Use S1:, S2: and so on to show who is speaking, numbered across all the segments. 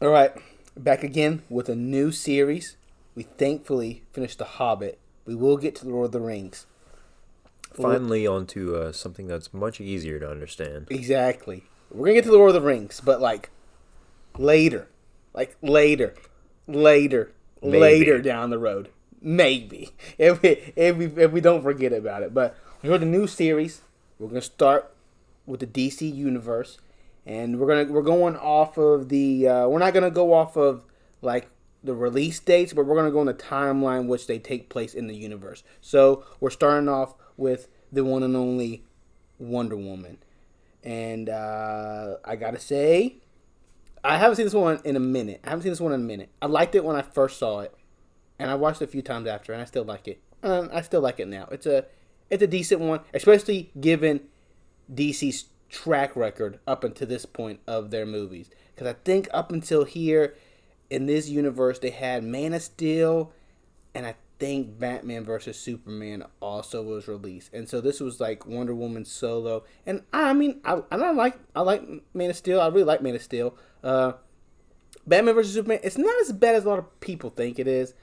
S1: All right, back again with a new series. We thankfully finished The Hobbit. We will get to The Lord of the Rings.
S2: Finally, onto something that's much easier to understand.
S1: Exactly. We're going to get to The Lord of the Rings, but later. Later.
S2: Maybe.
S1: Later down the road. Maybe. If we don't forget about it. But we're going to new series. We're going to start with the DC universe. And we're going off of the we're not gonna go off of like the release dates, but we're gonna go on the timeline which they take place in the universe. So we're starting off with the one and only Wonder Woman, and I gotta say, I haven't seen this one in a minute. I liked it when I first saw it, and I watched it a few times after, and I still like it. I still like it now. It's a decent one, especially given DC's track record up until this point of their movies, because I think up until here in this universe they had Man of Steel, and I think Batman versus Superman also was released, and so this was like Wonder Woman solo. And I mean, I like Man of Steel. I really like Man of Steel. Batman versus Superman, it's not as bad as a lot of people think it is.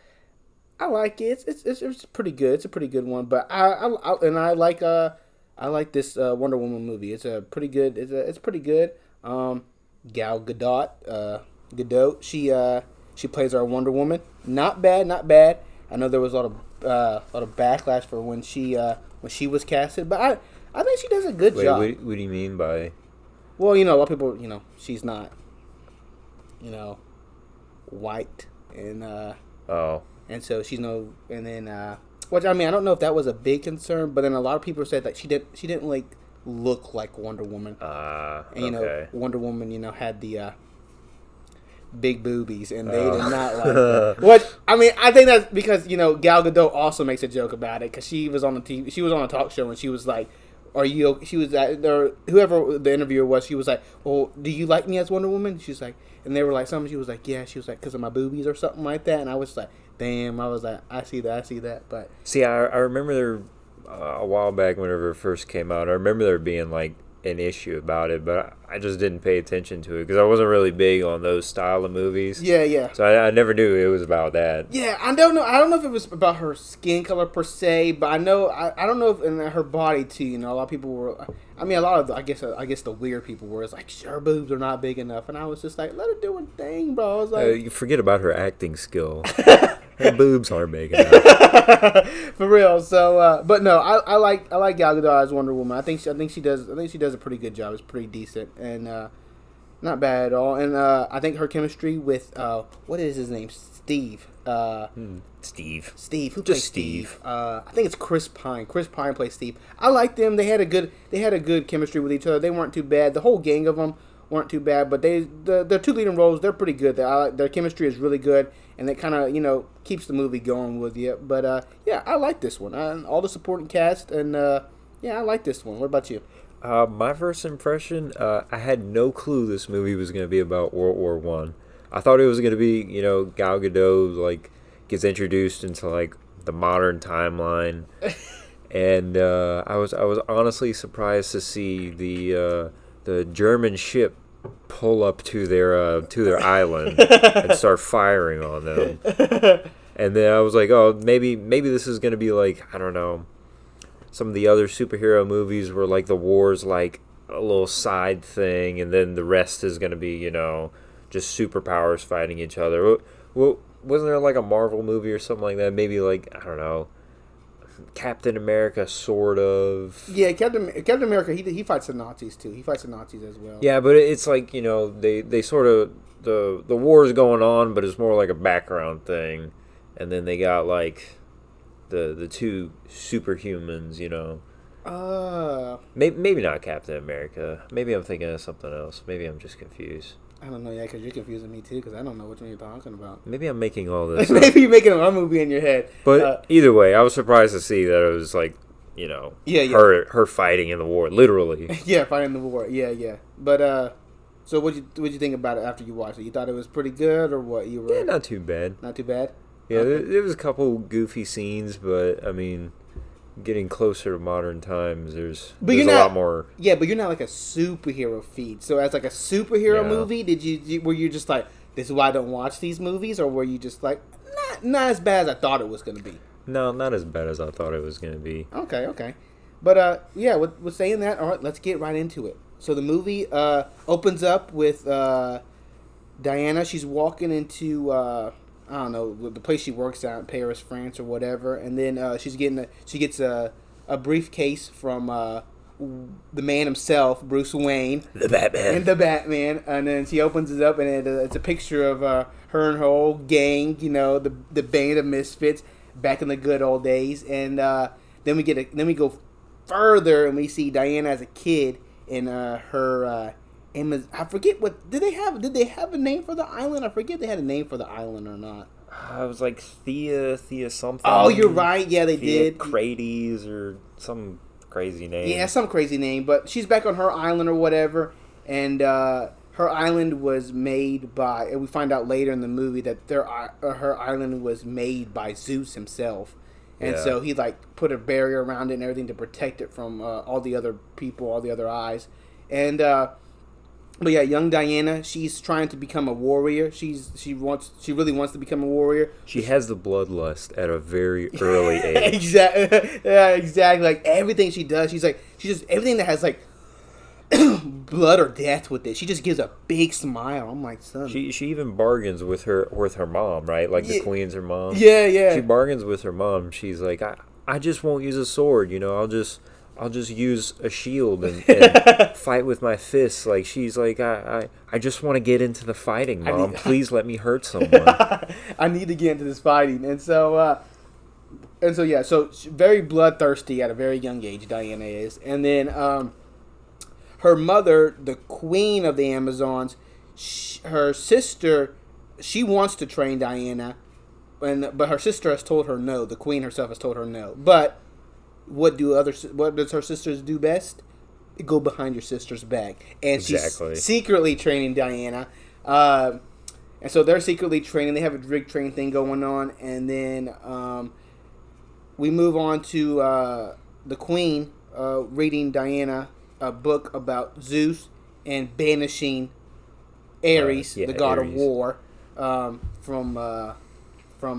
S1: I like it. It's pretty good. It's a pretty good one. But I like this Wonder Woman movie. It's a pretty good. It's pretty good. Gal Gadot. She plays our Wonder Woman. Not bad. I know there was a lot of backlash for when she was casted, but I think she does a good job.
S2: What do you mean by?
S1: Well, a lot of people, she's not, white, and
S2: Oh.
S1: and so she's no, and then which I mean I don't know if that was a big concern, but then a lot of people said that she didn't like look like Wonder Woman. And
S2: okay.
S1: Wonder Woman, had the big boobies, and they did not like that. What I mean, I think that's because Gal Gadot also makes a joke about it, because she was on the TV, she was on a talk show, and she was like, "Are you?" She was at, or whoever the interviewer was. She was like, "Well, do you like me as Wonder Woman?" She's like, and they were like, something. She was like, "Yeah." She was like, "Because of my boobies or something like that." And I was like, "Damn!" I was like, "I see that." But
S2: See, I remember there a while back whenever it first came out. I remember there being like an issue about it, but I just didn't pay attention to it because I wasn't really big on those style of movies.
S1: yeah.
S2: So I never knew it was about that.
S1: Yeah, I don't know if it was about her skin color per se, but I don't know if in her body too. A lot of people were. I mean, a lot of I guess the weird people were. It's like, her boobs are not big enough, and I was just like, let her do her thing, bro. I was like,
S2: You forget about her acting skill. Her boobs aren't big enough.
S1: For real. So, but no, I like Gal Gadot as Wonder Woman. I think she does a pretty good job. It's pretty decent and not bad at all. And I think her chemistry with what is his name? Steve.
S2: Steve.
S1: Steve. Who
S2: Just
S1: plays
S2: Steve.
S1: I think it's Chris Pine. Chris Pine plays Steve. I like them. They had a good chemistry with each other. They weren't too bad. The whole gang of them weren't too bad. But their two leading roles, they're pretty good. Their chemistry is really good, and it kind of keeps the movie going with you. But yeah, I like this one. All the supporting cast, and yeah, I like this one. What about you?
S2: My first impression, I had no clue this movie was going to be about World War One. I thought it was going to be, Gal Gadot like gets introduced into like the modern timeline, and I was honestly surprised to see the German ship pull up to their island and start firing on them. And then I was like, oh, maybe this is going to be like, I don't know, some of the other superhero movies where like the war's like a little side thing, and then the rest is going to be, just superpowers fighting each other. Well, wasn't there like a Marvel movie or something like that? Maybe like, I don't know, Captain America, sort of.
S1: Yeah, Captain America. He fights the Nazis too. He fights the Nazis as well.
S2: Yeah, but it's like, they sort of the war is going on, but it's more like a background thing, and then they got like the two superhumans. Maybe not Captain America. Maybe I'm thinking of something else. Maybe I'm just confused.
S1: I don't know, yeah, because you're confusing me too, because I don't know which one you're talking about.
S2: Maybe I'm making all this
S1: Maybe you're making a movie in your head.
S2: But either way, I was surprised to see that it was like, her fighting in the war, literally.
S1: Yeah, fighting the war. Yeah. But so what'd you think about it after you watched it? You thought it was pretty good, or what?
S2: Yeah, not too bad.
S1: Not too bad.
S2: Yeah,
S1: Okay.
S2: there was a couple goofy scenes, but I mean, getting closer to modern times, there's a lot more.
S1: Yeah, but you're not like a superhero feed. So as like a superhero
S2: Yeah.
S1: movie, were you just like, this is why I don't watch these movies, or were you just like not as bad as I thought it was gonna be?
S2: No, not as bad as I thought it was gonna be.
S1: Okay. But yeah, with saying that, all right, let's get right into it. So the movie opens up with Diana. She's walking into I don't know, the place she works at in Paris, France, or whatever, and then she gets a briefcase from the man himself, Bruce Wayne,
S2: The Batman,
S1: and then she opens it up, and it's a picture of her and her old gang, the band of misfits back in the good old days, and then we go further, and we see Diana as a kid in her. I forget did they have a name for the island? I forget they had a name for the island or not.
S2: I was like Thea something.
S1: Oh, you're right. Yeah, they
S2: Thea
S1: did.
S2: Crates or some crazy name.
S1: Yeah, some crazy name. But she's back on her island or whatever, and her island was made by. And we find out later in the movie that her island was made by Zeus himself, and so he put a barrier around it and everything to protect it from all the other people, all the other eyes, and. But yeah, young Diana, she's trying to become a warrior. She really wants to become a warrior.
S2: She has the bloodlust at a very early age.
S1: Exactly. Yeah, exactly. Like everything she does, she just everything that has blood or death with it. She just gives a big smile. I'm like, son.
S2: She even bargains with her mom, right? Like the queen's her mom.
S1: Yeah.
S2: She bargains with her mom. She's like, I just won't use a sword. I'll just use a shield and fight with my fists. Like she's like, I just want to get into the fighting, Mom. Please let me hurt someone.
S1: I need to get into this fighting, and so yeah, so she's very bloodthirsty at a very young age. Diana is, and then her mother, the queen of the Amazons, her sister, she wants to train Diana, but her sister has told her no. The queen herself has told her no, but. What does her sisters do best? Go behind your sister's back, and
S2: exactly.
S1: She's secretly training Diana, and so they're secretly training. They have a rig train thing going on, and then we move on to the Queen reading Diana a book about Zeus and banishing Ares, the god of war, from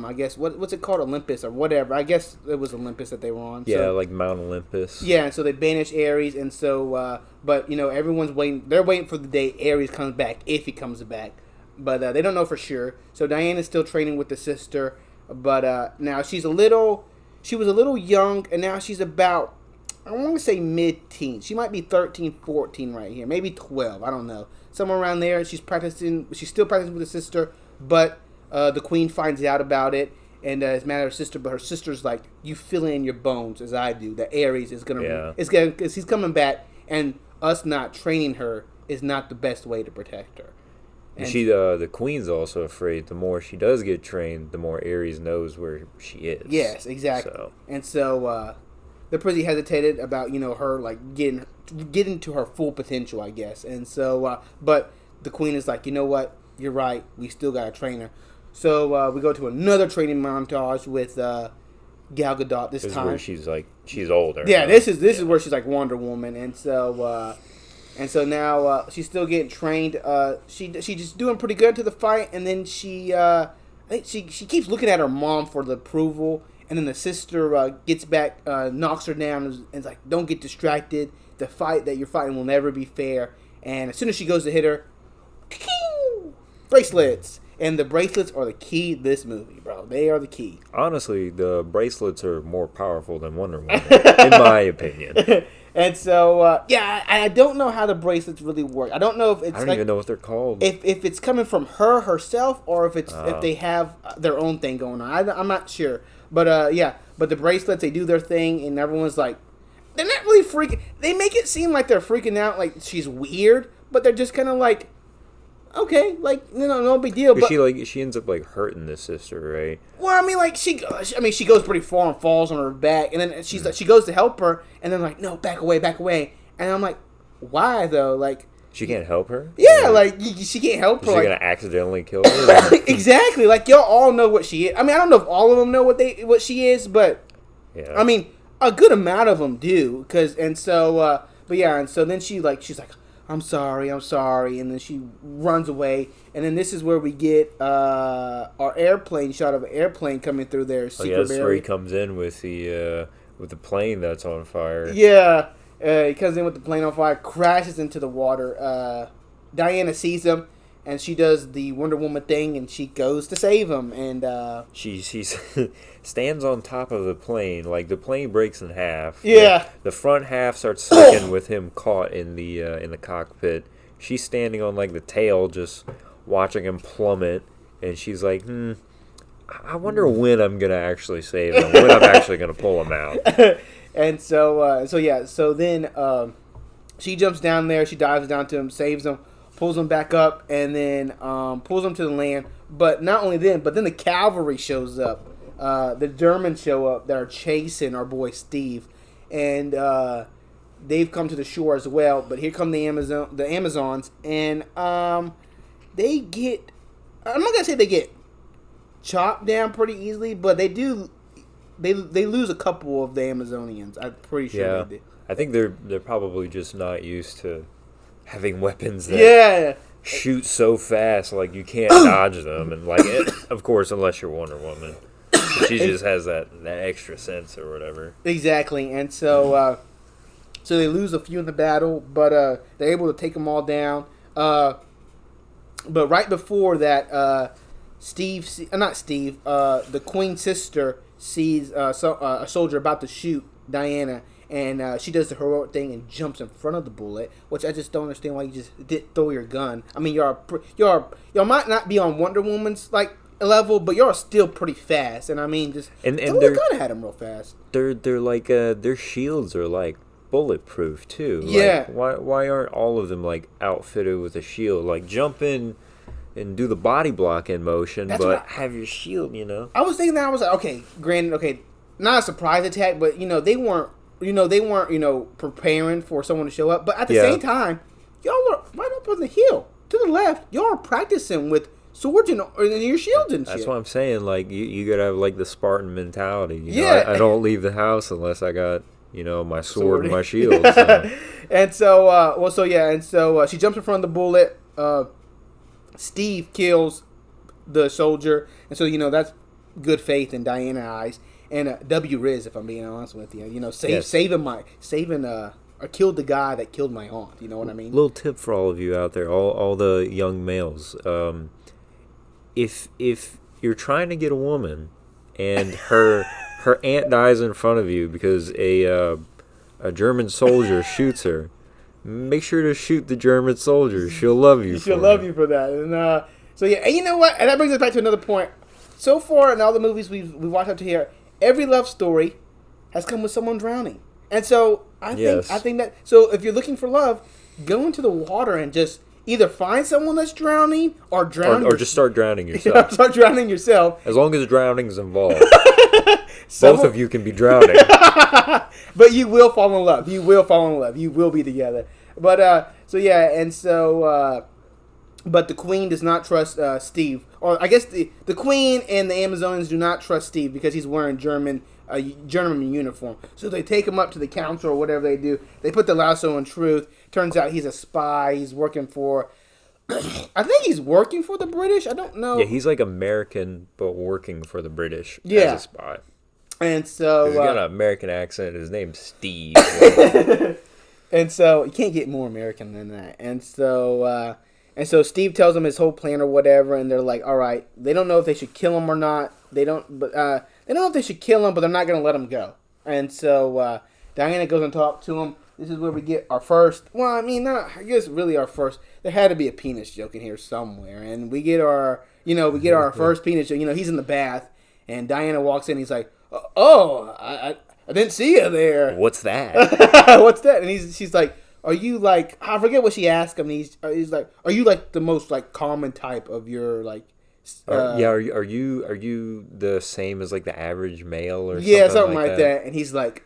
S1: I guess what's it called, Olympus or whatever. I guess it was Olympus that they were on.
S2: Yeah, like Mount Olympus.
S1: Yeah, and so they banish Ares, and so but everyone's waiting. They're waiting for the day Ares comes back, if he comes back, but they don't know for sure. So Diana's still training with the sister, but now she was a little young, and now she's about, I want to say mid-teens. She might be 13, 14 right here, maybe 12. I don't know, somewhere around there. She's still practicing with the sister, but. The queen finds out about it, and it's mad at her sister. But her sister's like, "You feel it in your bones, as I do, that Ares is because he's coming back, and us not training her is not the best way to protect her."
S2: And the queen's also afraid. The more she does get trained, the more Ares knows where she is.
S1: Yes, exactly. And so they're pretty hesitated about her getting to her full potential, I guess. And so, but the queen is like, you know what? You're right. We still gotta train her. So we go to another training montage with Gal Gadot this time.
S2: Where she's older.
S1: Yeah, this is where she's like Wonder Woman, and so now she's still getting trained. She's just doing pretty good to the fight, and then she keeps looking at her mom for the approval, and then the sister gets back, knocks her down, and is like, "Don't get distracted. The fight that you're fighting will never be fair." And as soon as she goes to hit her, bracelets. And the bracelets are the key to this movie, bro. They are the key.
S2: Honestly, the bracelets are more powerful than Wonder Woman, in my opinion.
S1: And so, I don't know how the bracelets really work. I don't know if it's
S2: I don't even know what they're called.
S1: If it's coming from her herself, or if they have their own thing going on. I'm not sure. But but the bracelets, they do their thing, and everyone's like, they're not really freaking. They make it seem like they're freaking out, like she's weird, but they're just kind of like. Okay, no big deal. But
S2: she ends up hurting the sister, right?
S1: Well, I mean, she goes pretty far and falls on her back, and then she goes to help her, and then no, back away, and I'm like, why though?
S2: She can't help her.
S1: Yeah, she can't help her.
S2: She's gonna accidentally kill her.
S1: Exactly. Y'all all know what she is. I mean, I don't know if all of them know what she is, but yeah. I mean, a good amount of them do, and so then she's like. I'm sorry, and then she runs away, and then this is where we get our airplane shot of an airplane coming through their
S2: Oh
S1: secret
S2: yeah, that's where he
S1: area.
S2: comes in with the plane that's on fire.
S1: Yeah, he comes in with the plane on fire, crashes into the water. Diana sees him, and she does the Wonder Woman thing, and she goes to save him, and
S2: She stands on top of the plane, like the plane breaks in half.
S1: yeah.
S2: The front half starts sinking with him caught in the cockpit. She's standing on like the tail, just watching him plummet, and she's like, I wonder when I'm gonna actually save him, when I'm actually gonna pull him out.
S1: And so then she jumps down there, she dives down to him, saves him, pulls him back up, and then pulls him to the land. But not only then, but then the cavalry shows up. The Germans show up that are chasing our boy Steve, and they've come to the shore as well. But here come the Amazons, and they get. I'm not gonna say they get chopped down pretty easily, but they do. They lose a couple of the Amazonians. I'm pretty sure they did.
S2: I think they're probably just not used to having weapons that shoot so fast, like you can't dodge them, and like of course, unless you're Wonder Woman, she just has that extra sense or whatever.
S1: Exactly, and so they lose a few in the battle, but they're able to take them all down. But right before that, the Queen's sister sees a soldier about to shoot Diana, and she does the heroic thing and jumps in front of the bullet, which I just don't understand why you just didn't throw your gun. I mean, y'all might not be on Wonder Woman's like level, but y'all still pretty fast, and I mean, just
S2: and
S1: throw your gun at him real fast.
S2: They're like their shields are like bulletproof too.
S1: Yeah.
S2: Like, why aren't all of them like outfitted with a shield? Like jump in and do the body block in motion, but have your shield, you know.
S1: I was thinking that. I was like, okay, granted, okay, not a surprise attack, but they weren't preparing for someone to show up. But at the same time, y'all are right up on the hill to the left. Y'all are practicing with swords and your shields and shit.
S2: That's what I'm saying. Like you gotta have like the Spartan mentality. You know? I don't leave the house unless I got my sword and my shield. So.
S1: And so, she jumps in front of the bullet. Steve kills the soldier, and so that's good faith in Diana's eyes. And W. Riz, if I'm being honest with you, saving or killed the guy that killed my aunt. You know what I mean?
S2: Little tip for all of you out there, all the young males. If you're trying to get a woman, and her aunt dies in front of you because a German soldier shoots her, make sure to shoot the German soldier. She'll love you.
S1: She'll love you for that. And and you know what? And that brings us back to another point. So far in all the movies we've watched up to here, every love story has come with someone drowning. And so I think that if you're looking for love, go into the water and just either find someone that's drowning or drown
S2: or just start drowning yourself.
S1: Start drowning yourself.
S2: As long as drowning's involved. Both of you can be drowning.
S1: But you will fall in love. You will fall in love. You will be together. But but the Queen does not trust Steve, or I guess the Queen and the Amazonians do not trust Steve because he's wearing German uniform. So they take him up to the council or whatever they do. They put the lasso in truth. Turns out he's a spy. He's working for. I think he's working for the British. I don't know.
S2: Yeah, he's like American but working for the British as a spy.
S1: And so
S2: he's got an American accent. His name's Steve.
S1: And so you can't get more American than that. And so Steve tells them his whole plan or whatever, and they're like, all right. They don't know if they should kill him or not. They don't know if they should kill him, but they're not going to let him go. And so Diana goes and talks to him. This is where we get our first. Well, I mean, not I guess really our first. There had to be a penis joke in here somewhere, and we get our first penis joke. He's in the bath, and Diana walks in. He's like, "Oh, I didn't see you there.
S2: What's that?
S1: What's that?" And she's like, "Are you like?" I forget what she asked him. He's like, "Are you like the most like common type of your like?"
S2: Are you the same as like the average male or
S1: something like that? And he's like,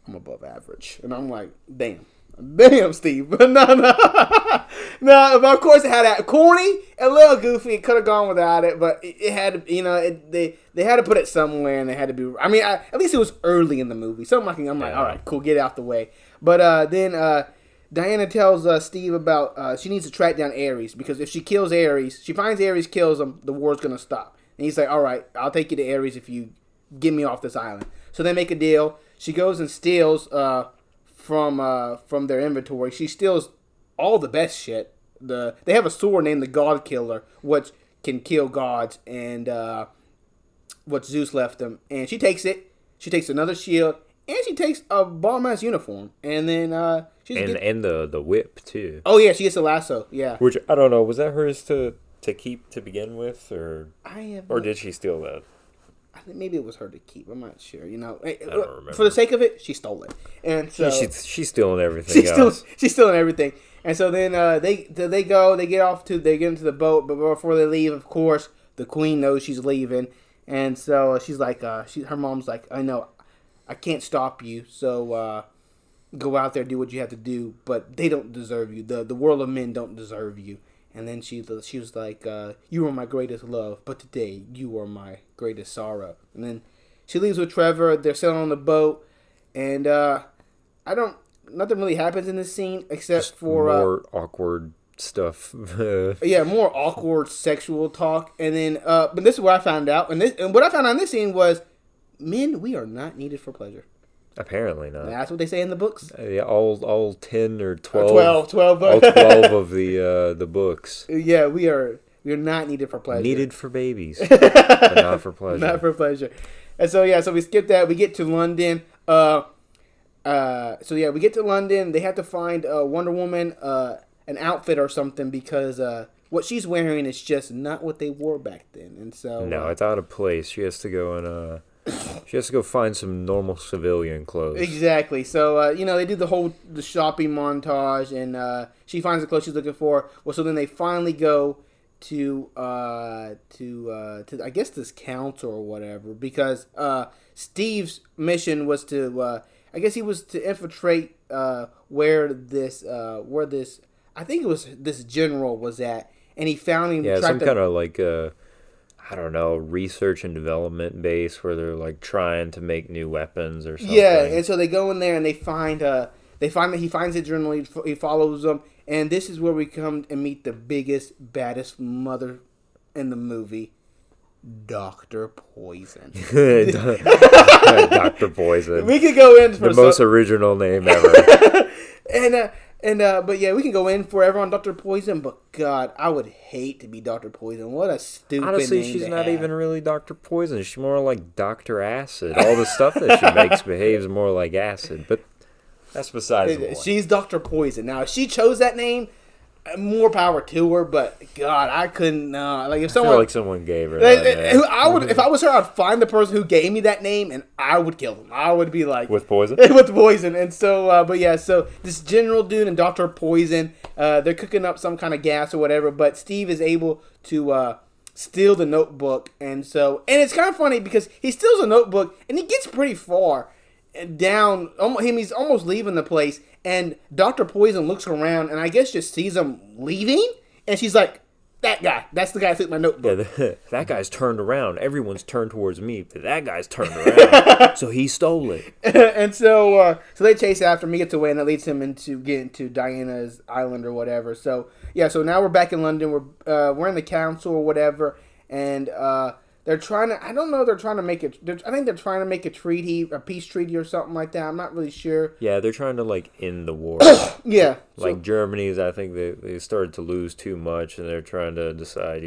S1: I'm above average, and I'm like, damn, Steve. No. But of course it had that corny, a little goofy. It could have gone without it, but it had to. They had to put it somewhere, and they had to be. I mean, at least it was early in the movie. I'm like, all right, cool, get it out the way. But then Diana tells Steve about she needs to track down Ares because if she kills Ares, she finds Ares, kills him, the war's gonna stop. And he's like, all right, I'll take you to Ares if you get me off this island. So they make a deal. She goes and steals from their inventory. She steals all the best shit. They have a sword named the God Killer, which can kill gods, and what Zeus left them. And she takes it. She takes another shield, and she takes a bomb-ass uniform. And then
S2: and the whip too.
S1: Oh yeah, she gets a lasso. Yeah.
S2: Which I don't know. Was that hers to keep to begin with, or did she steal that?
S1: I think maybe it was her to keep. I'm not sure. You know,
S2: I don't remember.
S1: For the sake of it, she stole it, and so
S2: she's stealing everything.
S1: She's stealing everything. And so then they get into the boat, but before they leave, of course, the queen knows she's leaving, and so she's like, her mom's like, I know, I can't stop you, so go out there, do what you have to do, but they don't deserve you. The world of men don't deserve you. And then she was like, you were my greatest love, but today you are my greatest sorrow. And then she leaves with Trevor. They're sailing on the boat, and nothing really happens in this scene except
S2: just
S1: for
S2: more awkward stuff.
S1: Yeah, more awkward sexual talk. And then, but this is what I found out, and what I found out in this scene was, men, we are not needed for pleasure.
S2: Apparently not.
S1: That's what they say in the books.
S2: Yeah, all 10 or 12.
S1: 12
S2: all 12 of the books.
S1: Yeah, we are not needed for pleasure.
S2: Needed for babies, but not for pleasure.
S1: Not for pleasure. And so yeah, so we skip that. We get to London. We get to London. They have to find Wonder Woman an outfit or something because what she's wearing is just not what they wore back then. And so
S2: no, it's out of place. She has to go and she has to go find some normal civilian clothes.
S1: Exactly. So they do the shopping montage, and she finds the clothes she's looking for. Well, so then they finally go to I guess this council or whatever, because Steve's mission was to I guess he was to infiltrate where this I think it was this general was at, and he found him.
S2: Yeah, some kind of like I don't know, research and development base where they're like trying to make new weapons or something.
S1: Yeah, and so they go in there and they find that he finds the general. He follows them, and this is where we come and meet the biggest, baddest mother in the movie, Dr. Poison.
S2: Dr. Poison.
S1: We could go in for
S2: the most original name ever.
S1: But yeah, we can go in forever on Dr. Poison, but God, I would hate to be Dr. Poison. What a stupid
S2: Honestly,
S1: name
S2: she's
S1: to
S2: not
S1: have.
S2: even really Dr. Poison. She's more like Dr. Acid. All the stuff that she makes behaves more like acid, but that's besides the point.
S1: She's Dr. Poison. Now, if she chose that name, more power to her, but God, I couldn't. Like if someone,
S2: I feel like someone gave her that name.
S1: if I was her, I'd find the person who gave me that name, and I would kill them. I would be like
S2: with poison.
S1: With poison, and so, but yeah, so this general dude and Dr. Poison, they're cooking up some kind of gas or whatever. But Steve is able to steal the notebook, and it's kind of funny because he steals a notebook and he gets pretty far down. He's almost leaving the place. And Dr. Poison looks around and I guess just sees him leaving. And she's like, that guy. That's the guy who took my notebook.
S2: Yeah, that guy's turned around. Everyone's turned towards me, but that guy's turned around. So he stole it.
S1: And so they chase after him. He gets away, and that leads him into getting to Diana's island or whatever. So, yeah, so now we're back in London. We're in the council or whatever. And they're trying to, I don't know, they're trying to make it, I think they're trying to make a peace treaty or something like that. I'm not really sure.
S2: Yeah, they're trying to, like, end the war.
S1: Yeah.
S2: Like, Germany's, I think they started to lose too much, and they're trying to decide,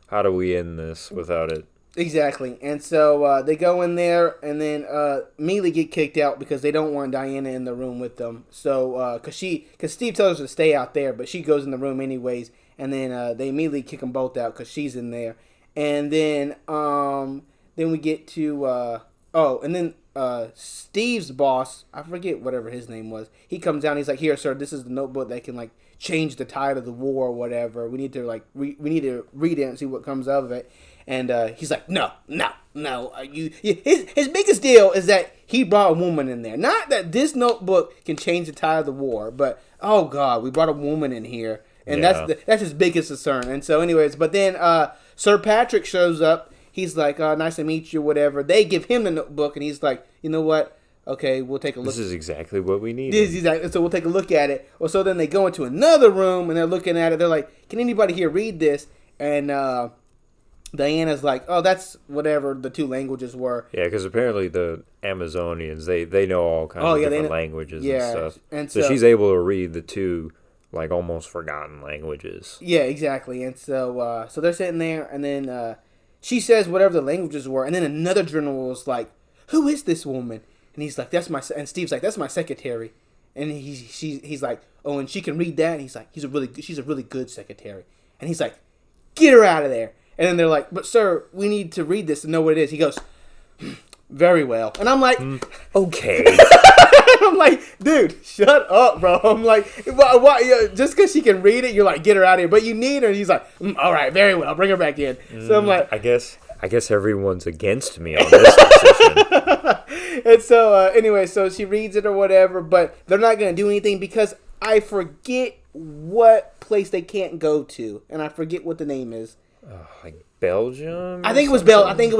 S2: how do we end this without it?
S1: Exactly. And so they go in there and then immediately get kicked out because they don't want Diana in the room with them. So, because Steve tells her to stay out there, but she goes in the room anyways. And then they immediately kick them both out because she's in there. And then we get to Steve's boss, I forget whatever his name was. He comes down. He's like, "Here, sir, this is the notebook that can like change the tide of the war or whatever. We need to we need to read it and see what comes of it." And he's like, "No. His biggest deal is that he brought a woman in there. Not that this notebook can change the tide of the war, but oh God, we brought a woman in here." And that's his biggest concern. And so anyways, but then Sir Patrick shows up. He's like, "Nice to meet you," whatever. They give him the notebook, and he's like, "You know what? Okay, we'll take a look.
S2: This is exactly what we need.
S1: Exactly. So we'll take a look at it. Well, so then they go into another room and they're looking at it. They're like, "Can anybody here read this?" And Diana's like, "Oh, that's whatever the two languages were."
S2: Yeah, because apparently the Amazonians they know all kinds of different languages and stuff. And so she's able to read the two like almost forgotten languages.
S1: Yeah, exactly. And so so they're sitting there, and then she says whatever the languages were, and then another general is like, "Who is this woman?" And he's like, "That's my," and Steve's like, "That's my secretary," and he's like, "Oh, and she can read that." And he's like, she's a really good secretary," and he's like, "Get her out of there." And then they're like, "But sir, we need to read this to know what it is." He goes, "Very well," and I'm like,
S2: "Okay."
S1: I'm like, "Dude, shut up, bro." I'm like, why just because she can read it, you're like, "Get her out of here," but you need her. And he's like, "All right, very well, bring her back in." So I'm like,
S2: I guess everyone's against me on this decision.
S1: And so, anyway, so she reads it or whatever, but they're not going to do anything because I forget what place they can't go to, and I forget what the name is.
S2: Like Belgium?
S1: I think it was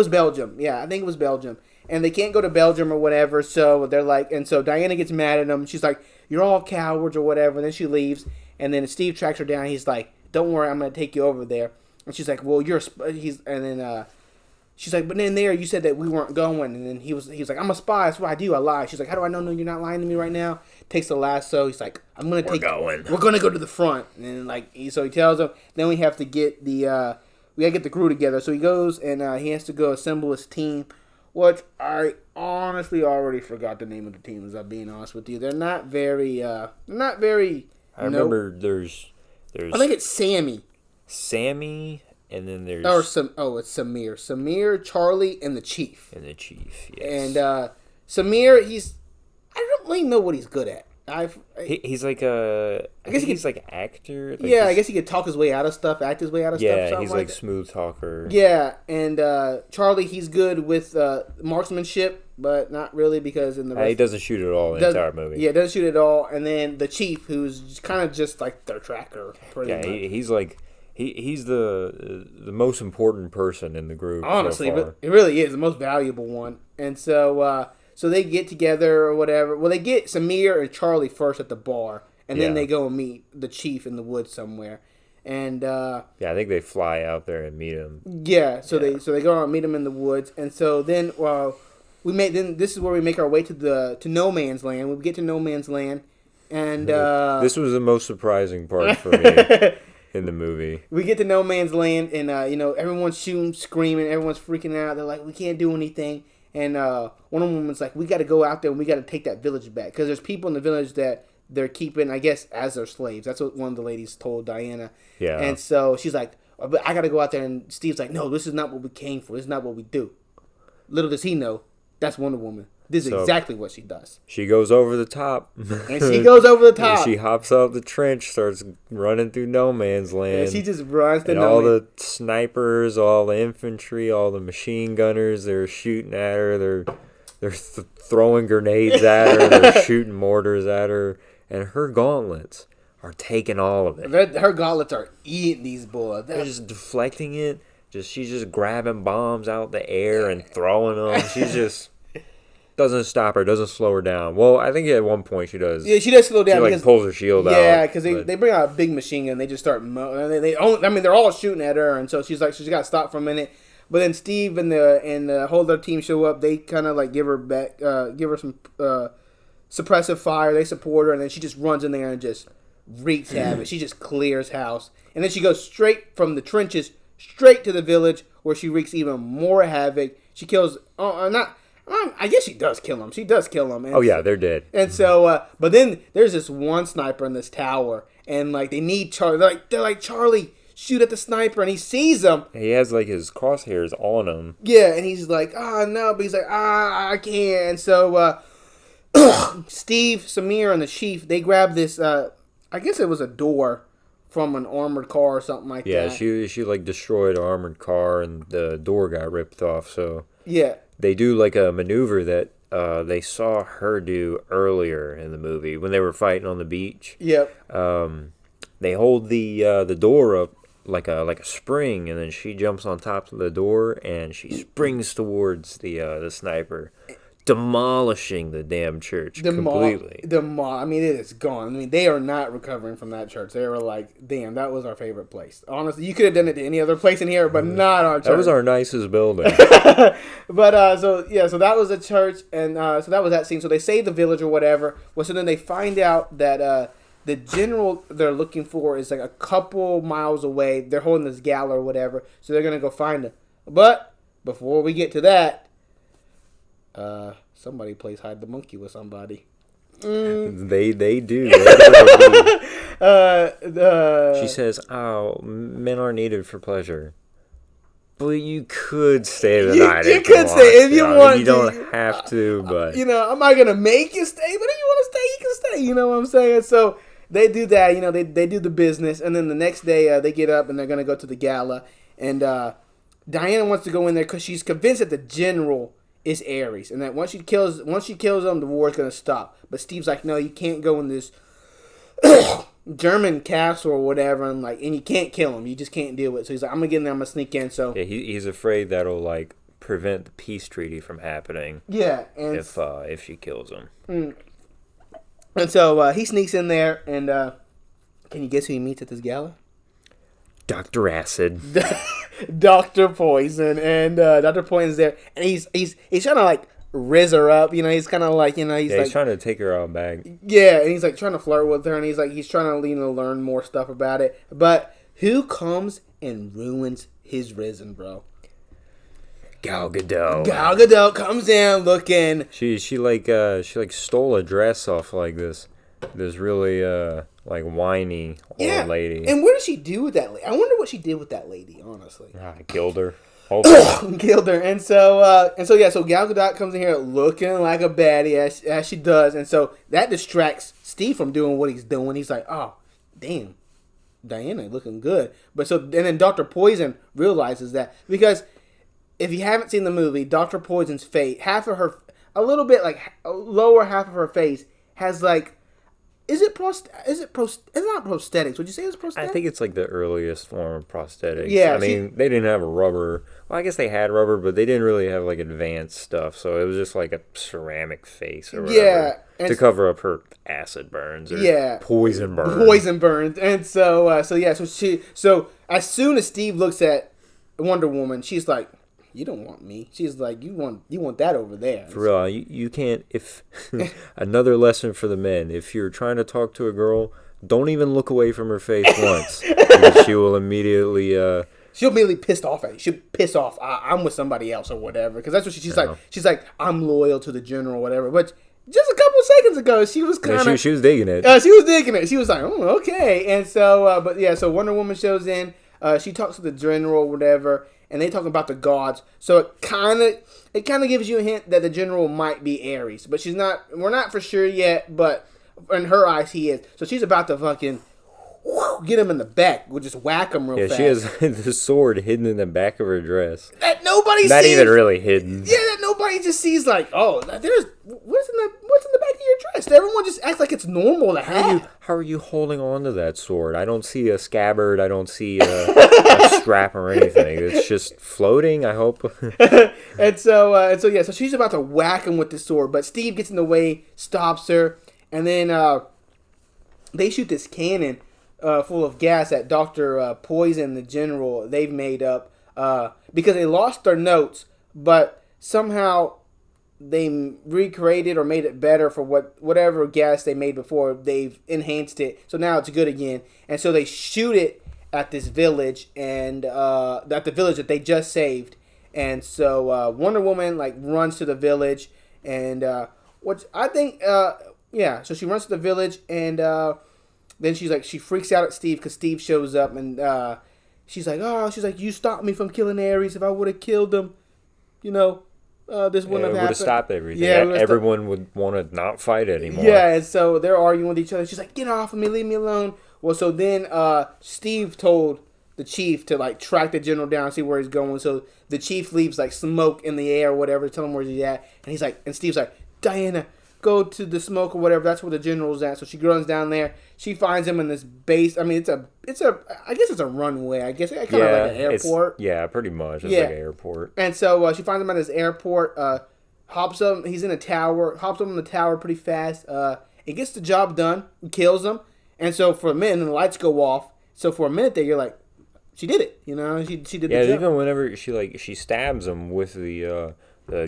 S1: Belgium. Yeah, I think it was Belgium. And they can't go to Belgium or whatever, so they're like, and so Diana gets mad at them. She's like, "You're all cowards" or whatever. And then she leaves, and then Steve tracks her down. He's like, "Don't worry, I'm going to take you over there." And she's like, "Well, and then, she's like, "But then there, you said that we weren't going." And then he was like, "I'm a spy. That's what I do. I lie." She's like, "How do I know you're not lying to me right now?" Takes the lasso. He's like, We're going to go to the front." And then, like, so he tells them, then we have to get we got to get the crew together. So he goes and he has to go assemble his team, which I honestly already forgot the name of the team, as I'm being honest with you. They're not very, I
S2: remember there's
S1: I think it's Sammy.
S2: And then there's...
S1: it's Samir. Samir, Charlie, and the Chief.
S2: Yes.
S1: And Samir, I don't really know what he's good at.
S2: He's like I guess he's like actor. Like
S1: I guess he could talk his way out of stuff, act his way out of stuff.
S2: Yeah, he's like smooth talker.
S1: Yeah, and Charlie, he's good with marksmanship, but not really because in the rest...
S2: he doesn't shoot at all in the entire movie.
S1: Yeah, doesn't shoot at all. And then the Chief, who's kind of just like their tracker. Pretty much.
S2: He's like... He's the most important person in the group.
S1: Honestly,
S2: so far.
S1: It really is the most valuable one. And so so they get together or whatever. Well, they get Samir and Charlie first at the bar, and then they go and meet the Chief in the woods somewhere. And
S2: I think they fly out there and meet him.
S1: Yeah, they go out and meet him in the woods, and so then this is where we make our way to No Man's Land. We get to No Man's Land, and
S2: this was the most surprising part for me. In the movie, we
S1: get to No Man's Land, and everyone's shooting, screaming, everyone's freaking out. They're like, "We can't do anything." And one of them was like, "We got to go out there and we got to take that village back because there's people in the village that they're keeping, I guess, as their slaves." That's what one of the ladies told Diana.
S2: Yeah.
S1: And so she's like, "But I got to go out there." And Steve's like, "No, this is not what we came for. This is not what we do." Little does he know, that's Wonder Woman. This is exactly what she does.
S2: She goes over the top.
S1: And she goes over the top.
S2: And she hops out the trench, starts running through No Man's Land.
S1: And she just runs through
S2: No
S1: Man's Land.
S2: All the snipers, all the infantry, all the machine gunners, they're shooting at her. They're throwing grenades at her. They're shooting mortars at her. And her gauntlets are taking all of it.
S1: Her gauntlets are eating these boys.
S2: They're just deflecting it. She's just grabbing bombs out the air and throwing them. She's just... doesn't stop her, doesn't slow her down. Well, I think at one point she does.
S1: Yeah, she does slow down.
S2: She because, pulls her shield out.
S1: Yeah, because they bring out a big machine gun. They just start. They're all shooting at her, and so she's got to stop for a minute. But then Steve and the whole other team show up. They kind of like give her some suppressive fire. They support her, and then she just runs in there and just wreaks havoc. She just clears house, and then she goes straight from the trenches straight to the village where she wreaks even more havoc. She kills I guess she does kill him. She does kill him.
S2: And they're dead.
S1: And so, but then there's this one sniper in this tower, and like they need Charlie. They're like Charlie, shoot at the sniper, and he sees him.
S2: He has like his crosshairs on him.
S1: Yeah, and he's like, no, but he's like, I can't. And so, Steve, Samir, and the Chief, they grab this. I guess it was a door from an armored car or something like that.
S2: Yeah, she like destroyed an armored car, and the door got ripped off. So
S1: yeah.
S2: They do like a maneuver that they saw her do earlier in the movie when they were fighting on the beach.
S1: Yep.
S2: They hold the door up like a spring, and then she jumps on top of the door and she springs towards the sniper, demolishing the damn church completely.
S1: I mean, it is gone. I mean, they are not recovering from that church. They were like, damn, that was our favorite place. Honestly, you could have done it to any other place in here, but not our church.
S2: That was our nicest building.
S1: But, so that was a church, and so that was that scene. So they save the village or whatever. Well, so then they find out that the general they're looking for is like a couple miles away. They're holding this gala or whatever, so they're going to go find him. But before we get to that, somebody plays hide the monkey with somebody.
S2: They do. She says, "Oh, men are needed for pleasure." But you could stay the night.
S1: You could stay if you want.
S2: You don't have to, but
S1: I'm not gonna make you stay. But if you want to stay, you can stay. You know what I'm saying? So they do that. They do the business, and then the next day they get up and they're gonna go to the gala. And Diana wants to go in there because she's convinced that the general is Ares, and that once she kills him, the war's gonna stop. But Steve's like, no, you can't go in this German castle or whatever, and you can't kill him. You just can't do it. So he's like, I'm gonna get in there. I'm gonna sneak in. So
S2: yeah, he's afraid that'll prevent the peace treaty from happening.
S1: Yeah, and
S2: if she kills him.
S1: And so he sneaks in there, and can you guess who he meets at this gala?
S2: Dr. Acid.
S1: Dr. Poison, and Dr. Poison's there, and he's trying to rizz her up, he's kind of he's
S2: trying to take her out back.
S1: Yeah, and he's trying to flirt with her, and he's trying to learn more stuff about it. But who comes and ruins his risen, bro?
S2: Gal Gadot.
S1: Gal Gadot comes in looking.
S2: She stole a dress off this really whiny old lady.
S1: And what did she do with that lady? I wonder what she did with that lady, honestly.
S2: Killed her.
S1: Killed her. And so Gal Gadot comes in here looking like a baddie as she does, and so that distracts Steve from doing what he's doing. He's like, oh, damn, Diana looking good. And then Dr. Poison realizes that, because if you haven't seen the movie, Dr. Poison's face, lower half of her face has Is it not prosthetics? Would you say it's prosthetics?
S2: I think it's the earliest form of prosthetics.
S1: Yeah,
S2: I mean, they didn't have a rubber. Well, I guess they had rubber, but they didn't really have advanced stuff. So it was just a ceramic face or whatever to cover up her acid burns or poison burns.
S1: Poison burns, and so as soon as Steve looks at Wonder Woman, she's like, you don't want me. She's like, you want that over there.
S2: For real, you can't. If another lesson for the men: if you're trying to talk to a girl, don't even look away from her face once, because she will immediately.
S1: She'll immediately pissed off at you. She'll piss off. I'm with somebody else or whatever. Because that's what she's like. She's like, I'm loyal to the general or whatever. But just a couple seconds ago, she was kind of.
S2: She was digging it.
S1: She was digging it. She was like, oh, okay. And so, so Wonder Woman shows in. She talks to the general or whatever. And they talk about the gods, so it kind of gives you a hint that the general might be Ares, but she's not. We're not for sure yet, but in her eyes, he is. So she's about to fucking get him in the back. We'll just whack him real fast.
S2: Yeah, she has the sword hidden in the back of her dress.
S1: That nobody sees.
S2: Not even really hidden.
S1: Yeah, that nobody just sees. There's what's in the back of your dress. Everyone just acts like it's normal to have.
S2: How are you holding on to that sword? I don't see a scabbard. I don't see a strap or anything. It's just floating, I hope.
S1: and so she's about to whack him with the sword, but Steve gets in the way, stops her, and then they shoot this cannon full of gas at Dr. Poison, the general, they've made up, because they lost their notes, but somehow they recreated or made it better for whatever gas they made before. They've enhanced it, so now it's good again. And so they shoot it at this village, and at the village that they just saved. And so Wonder Woman runs to the village, and which I think so she runs to the village, and then she freaks out at Steve because Steve shows up, and she's like, you stopped me from killing Ares. If I would have killed him, this wouldn't have happened. It would have stopped
S2: everything. Yeah, everyone would want to not fight anymore.
S1: Yeah, and so they're arguing with each other. She's like, get off of me, leave me alone. Well, so then Steve told the chief to track the general down, see where he's going. So the chief leaves smoke in the air or whatever, tell him where he's at. And Steve's like, Diana, go to the smoke or whatever. That's where the general's at. So she runs down there. She finds him in this base. I mean, I guess it's a runway. I guess kind of like an airport.
S2: Yeah, pretty much. It's like an airport.
S1: And so she finds him at this airport. hops up. He's in a tower. Hops up on the tower pretty fast. It gets the job done. Kills him. And so for a minute, and the lights go off. So for a minute there, you're like, she did it. You know, she did the job.
S2: Yeah, even whenever she stabs him with the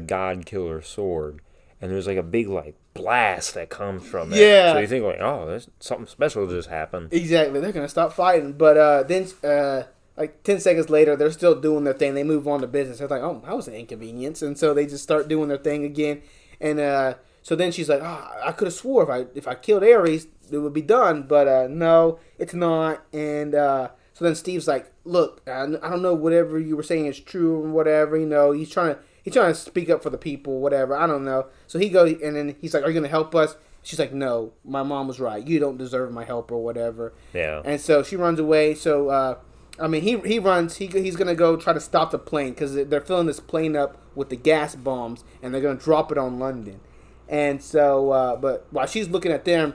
S2: God Killer sword, and there's like a big like blast that comes from it.
S1: Yeah.
S2: So you think like, oh, there's something special just happened.
S1: Exactly. They're gonna stop fighting, but then like 10 seconds later, they're still doing their thing. They move on to business. They're like, oh, that was an inconvenience, and so they just start doing their thing again. And so then she's like, oh, I could have swore if I killed Ares, it would be done, but no, it's not. And so then Steve's like, look, I don't know whatever you were saying is true or whatever. You know, he's trying to speak up for the people, whatever. I don't know. So he goes, and then he's like, are you gonna help us? She's like, no, my mom was right. You don't deserve my help or whatever.
S2: Yeah.
S1: And so she runs away. So I mean, he runs. He's gonna go try to stop the plane because they're filling this plane up with the gas bombs, and they're gonna drop it on London. And so, but while she's looking at them,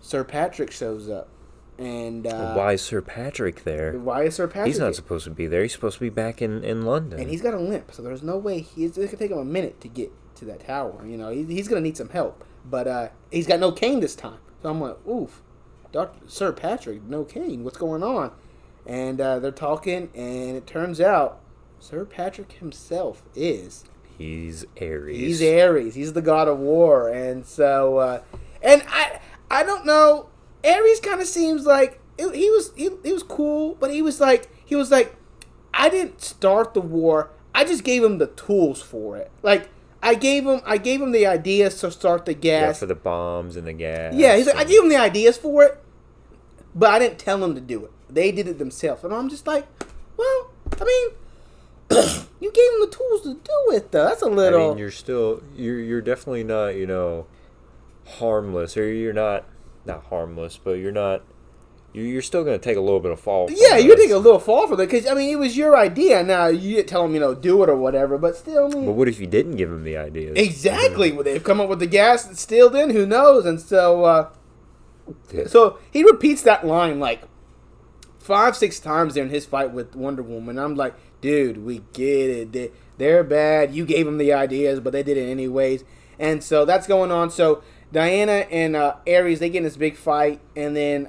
S1: Sir Patrick shows up. And
S2: why is Sir Patrick there?
S1: Why is Sir Patrick?
S2: He's not supposed to be there. He's supposed to be back in London.
S1: And he's got a limp, so there's no way it's gonna take him a minute to get to that tower. You know, he's gonna need some help. But he's got no cane this time. So I'm like, oof, Sir Patrick, no cane. What's going on? And they're talking, and it turns out Sir Patrick himself is.
S2: He's Ares.
S1: He's Ares. He's the god of war. And so, and I don't know. Ares kind of seems like he was cool, but he was like I didn't start the war. I just gave him the tools for it. Like I gave him the ideas to start the gas.
S2: Yeah, for the bombs and the gas.
S1: Yeah, he's like, I gave him the ideas for it, but I didn't tell him to do it. They did it themselves, and I'm just like, well, I mean, you gave him the tools to do it, though. That's a little.
S2: I mean, you're definitely not, harmless, or you're not harmless, but you're not. You're still going to take a little bit of fall.
S1: Yeah, you're taking a little fall for that because I mean it was your idea. Now you didn't tell him do it or whatever, but still. I mean,
S2: but what if you didn't give him the ideas?
S1: Exactly. Well, they've come up with the gas still. Then who knows? And so, so he repeats that line like 5-6 times during his fight with Wonder Woman. I'm like, dude, we get it. They're bad. You gave them the ideas, but they did it anyways. And so that's going on. So Diana and Ares, they get in this big fight, and then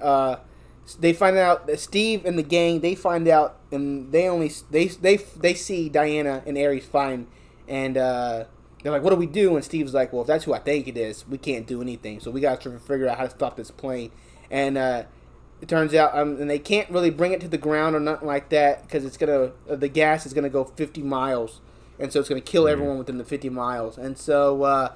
S1: they find out that Steve and the gang, they find out, and they see Diana and Ares fighting, and they're like, what do we do? And Steve's like, well, if that's who I think it is, we can't do anything. So we got to figure out how to stop this plane. And it turns out, and they can't really bring it to the ground or nothing like that because it's the gas is gonna go 50 miles, and so it's gonna kill everyone within the 50 miles. And so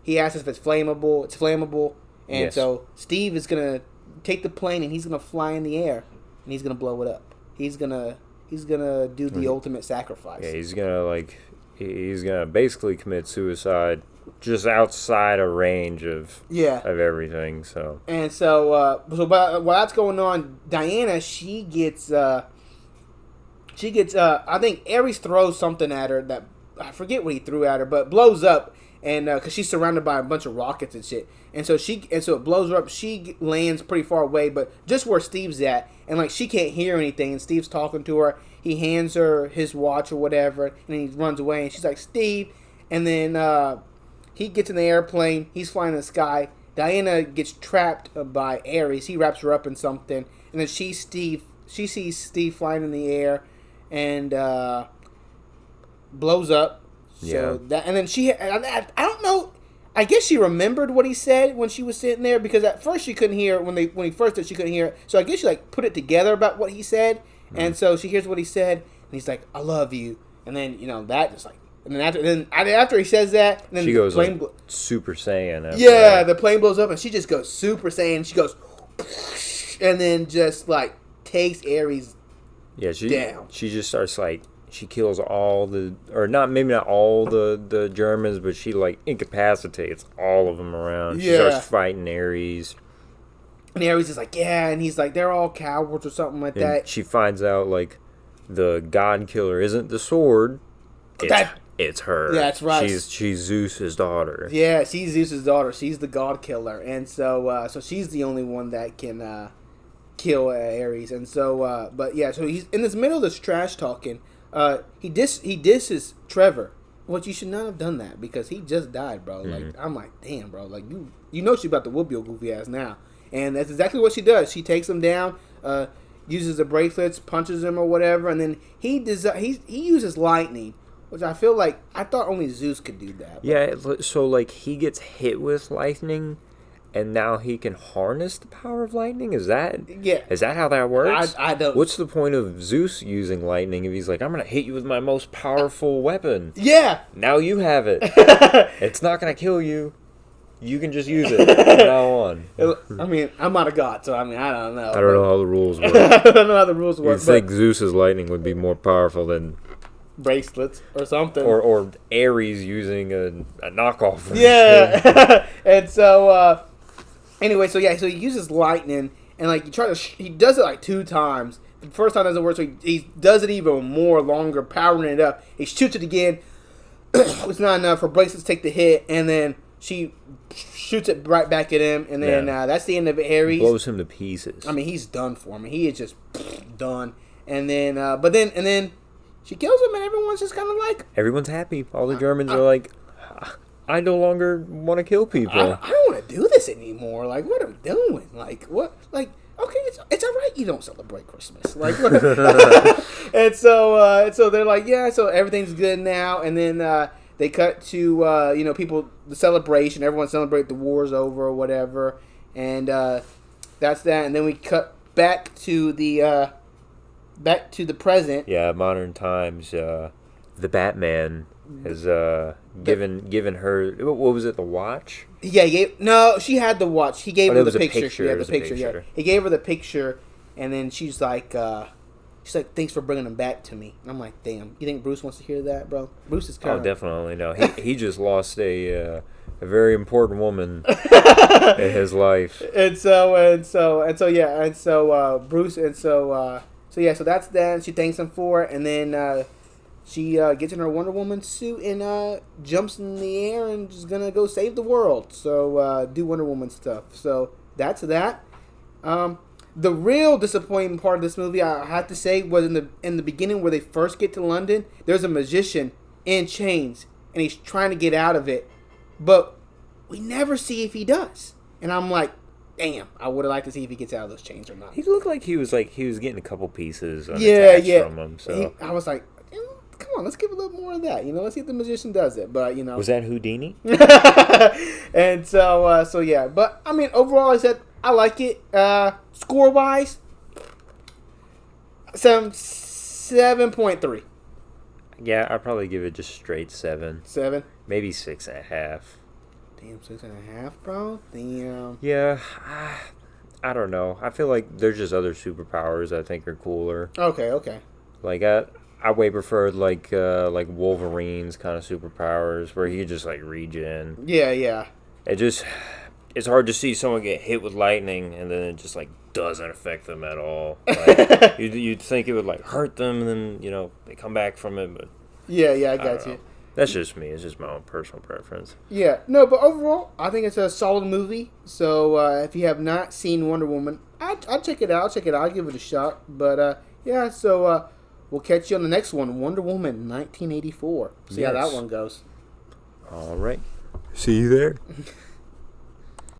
S1: he asks if it's flammable. It's flammable, and
S2: yes.
S1: So Steve is gonna take the plane and he's gonna fly in the air and he's gonna blow it up. He's gonna do the ultimate sacrifice.
S2: Yeah, he's gonna basically commit suicide just outside a range of everything. So
S1: and so while that's going on, Diana she gets I think Ares throws something at her that I forget what he threw at her, but blows up. And because she's surrounded by a bunch of rockets and shit, and so it blows her up. She lands pretty far away, but just where Steve's at, and like she can't hear anything. And Steve's talking to her. He hands her his watch or whatever, and then he runs away. And she's like, Steve, and then he gets in the airplane. He's flying in the sky. Diana gets trapped by Ares. He wraps her up in something, and then she sees Steve flying in the air, and blows up. So and then I don't know. I guess she remembered what he said when she was sitting there because at first she couldn't hear when he first did she couldn't hear it. So I guess she put it together about what he said, and so she hears what he said, and he's like, "I love you," and then that just like, and then after he says that, and then
S2: she goes like Super Saiyan.
S1: Yeah, the plane blows up, and she just goes Super Saiyan. She goes, and then just like takes Ares.
S2: Yeah,
S1: down.
S2: She just starts like. She kills all maybe not all the Germans, but she incapacitates all of them around. She starts fighting Ares.
S1: And Ares is like, yeah, and he's like, they're all cowards or something like that.
S2: She finds out the God Killer isn't the sword. It's her.
S1: Yeah, that's right.
S2: She's Zeus's daughter.
S1: Yeah, she's Zeus's daughter. She's the God Killer, and so she's the only one that can kill Ares. And so, so he's in this middle of this trash talking. He disses Trevor, What you should not have done that because he just died, bro.
S2: Mm-hmm.
S1: Like I'm like, damn, bro. Like you know she's about to whoop your goofy ass now, and that's exactly what she does. She takes him down, uses the bracelets, punches him or whatever, and then he uses lightning, which I feel like I thought only Zeus could do that.
S2: Yeah, so like he gets hit with lightning, and now he can harness the power of lightning. Is that how that works?
S1: I don't.
S2: What's the point of Zeus using lightning if he's like, I'm gonna hit you with my most powerful weapon?
S1: Yeah.
S2: Now you have it. It's not gonna kill you. You can just use it from now on.
S1: I mean, I'm not a god, so I mean, I don't know.
S2: I don't know how the rules work.
S1: I don't know how the rules work.
S2: You'd think Zeus's lightning would be more powerful than
S1: bracelets or something,
S2: or Ares using a knockoff.
S1: Yeah. And so anyway, so he uses lightning, and like he does it like 2 times. The first time doesn't work, so he does it even more longer, powering it up. He shoots it again. It's not enough. Her bracelets take the hit, and then she shoots it right back at him, and then that's the end of Ares.
S2: Blows him to pieces.
S1: I mean, he's done for me. He is just done. And then, but then she kills him, and everyone's just kind of like,
S2: everyone's happy. All the Germans are like, I no longer want to kill people.
S1: I don't want to do this anymore. Like, what are we doing? Like, what? Like, okay, it's all right. You don't celebrate Christmas. Like, and so they're like, yeah. So everything's good now, and then they cut to people, the celebration. Everyone celebrate the war's over or whatever, and that's that. And then we cut back to the present.
S2: Yeah, modern times. The Batman has given her, what was it, the watch?
S1: Yeah, she had the watch. He gave her the
S2: picture.
S1: Yeah, the picture. Yeah, he gave her the picture, and then she's like, thanks for bringing him back to me. And I'm like, damn, you think Bruce wants to hear that, bro? Bruce is kind of...
S2: Oh, definitely no. He just lost a very important woman in his life.
S1: So that's that. She thanks him for it, and then she gets in her Wonder Woman suit and jumps in the air and is gonna go save the world. So do Wonder Woman stuff. So that's that. The real disappointing part of this movie, I have to say, was in the beginning where they first get to London. There's a magician in chains, and he's trying to get out of it, but we never see if he does. And I'm like, damn, I would have liked to see if he gets out of those chains or not.
S2: He looked like he was getting a couple pieces from him. So
S1: I was like, come on, let's give a little more of that. Let's see if the magician does it. But
S2: was that Houdini?
S1: And so yeah. But I mean, overall, I said I like it. Score wise, 7.3.
S2: Yeah, I'd probably give it just straight 7.
S1: 7,
S2: maybe 6.5.
S1: Damn, 6.5, bro. Damn.
S2: Yeah, I don't know. I feel like there's just other superpowers I think are cooler.
S1: Okay.
S2: Like I way preferred like Wolverine's kind of superpowers where he just like regen.
S1: Yeah.
S2: It's hard to see someone get hit with lightning and then it just like doesn't affect them at all. Like, you'd think it would like hurt them and then they come back from it, but
S1: yeah, I got you.
S2: That's just me. It's just my own personal preference.
S1: Yeah, no, but overall, I think it's a solid movie. So if you have not seen Wonder Woman, I'll check it out. I'll give it a shot. But yeah, so we'll catch you on the next one, Wonder Woman 1984. See how that one goes.
S2: All right. See you there.